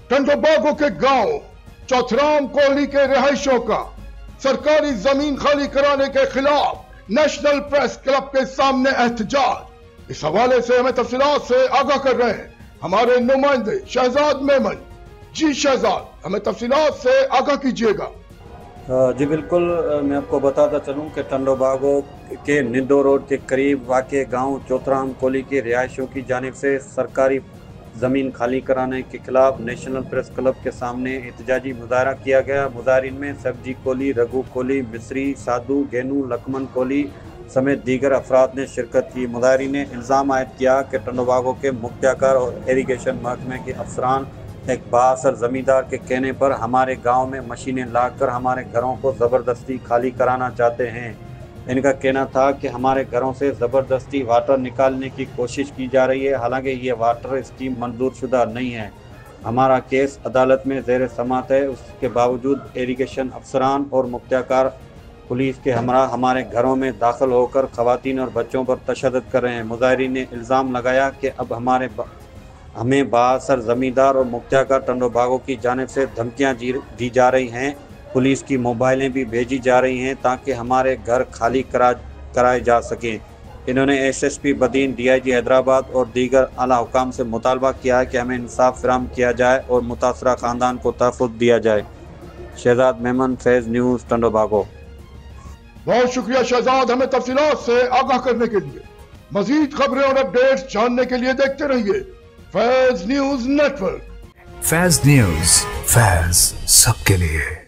टंडोबागो के गांव चौथराम कोहली के रिहायशियों का सरकारी जमीन खाली कराने के खिलाफ नेशनल प्रेस क्लब के सामने एहतजाज। इस हवाले से हमें तफसीलात से आगाह कर रहे हैं हमारे नुमाइंदे शहजाद मेमन। जी शहजाद, हमें तफसीलात से आगाह कीजिएगा। जी बिल्कुल, मैं आपको बताता चलूं कि टंडोबागो के निंदो रोड के करीब वाक़ गांव चौथराम कोहली के रिहायशियों की जानिब से सरकारी ज़मीन खाली कराने के खिलाफ नेशनल प्रेस क्लब के सामने एहतजाजी मुजाहरा किया गया। मुजाहरीन में सब्जी कोहली, रघु कोहली, मिस्री, साधु, गेनू, लक्ष्मण कोहली समेत दीगर अफराद ने शिरकत की। मुजाहरीन ने इल्ज़ाम आयद किया कि टंडोबागो के मुख्तियार और इरीगेशन महकमे के अफसरान एक बाअसर ज़मींदार के कहने पर हमारे गांव में मशीनें लाकर हमारे घरों को ज़बरदस्ती खाली कराना चाहते हैं। इनका कहना था कि हमारे घरों से ज़बरदस्ती वाटर निकालने की कोशिश की जा रही है, हालांकि ये वाटर स्कीम मंजूर शुदा नहीं है। हमारा केस अदालत में ज़ेर समाअत है, उसके बावजूद इरीगेशन अफसरान और मुख्तियार पुलिस के हमरा हमारे घरों में दाखिल होकर ख़वातीन और बच्चों पर तशद्दुद कर रहे हैं। मुजाहिरीन ने इल्ज़ाम लगाया कि अब हमें बाअसर ज़मींदार और मुख्तियार टंडोबागो की जानिब से धमकियाँ दी जा रही हैं, पुलिस की मोबाइलें भी भेजी जा रही हैं ताकि हमारे घर खाली कराए जा सकें। इन्होंने एसएसपी बदीन, डीआईजी हैदराबाद और दीगर आला हुकाम से मुतालबा किया है कि हमें इंसाफ फराहम किया जाए और मुतासरा ख़ानदान को तहफ़्फ़ुज़ दिया जाए। शहजाद मेमन, फैज़ न्यूज़, टंडोबागो। बहुत शुक्रिया शहजाद, हमें तफसीलात से आगाह करने के लिए। मजीद खबरें और अपडेट्स जानने के लिए देखते रहिए फैज़ न्यूज़ नेटवर्क। फैज़ न्यूज़, फैज़ सबके लिए।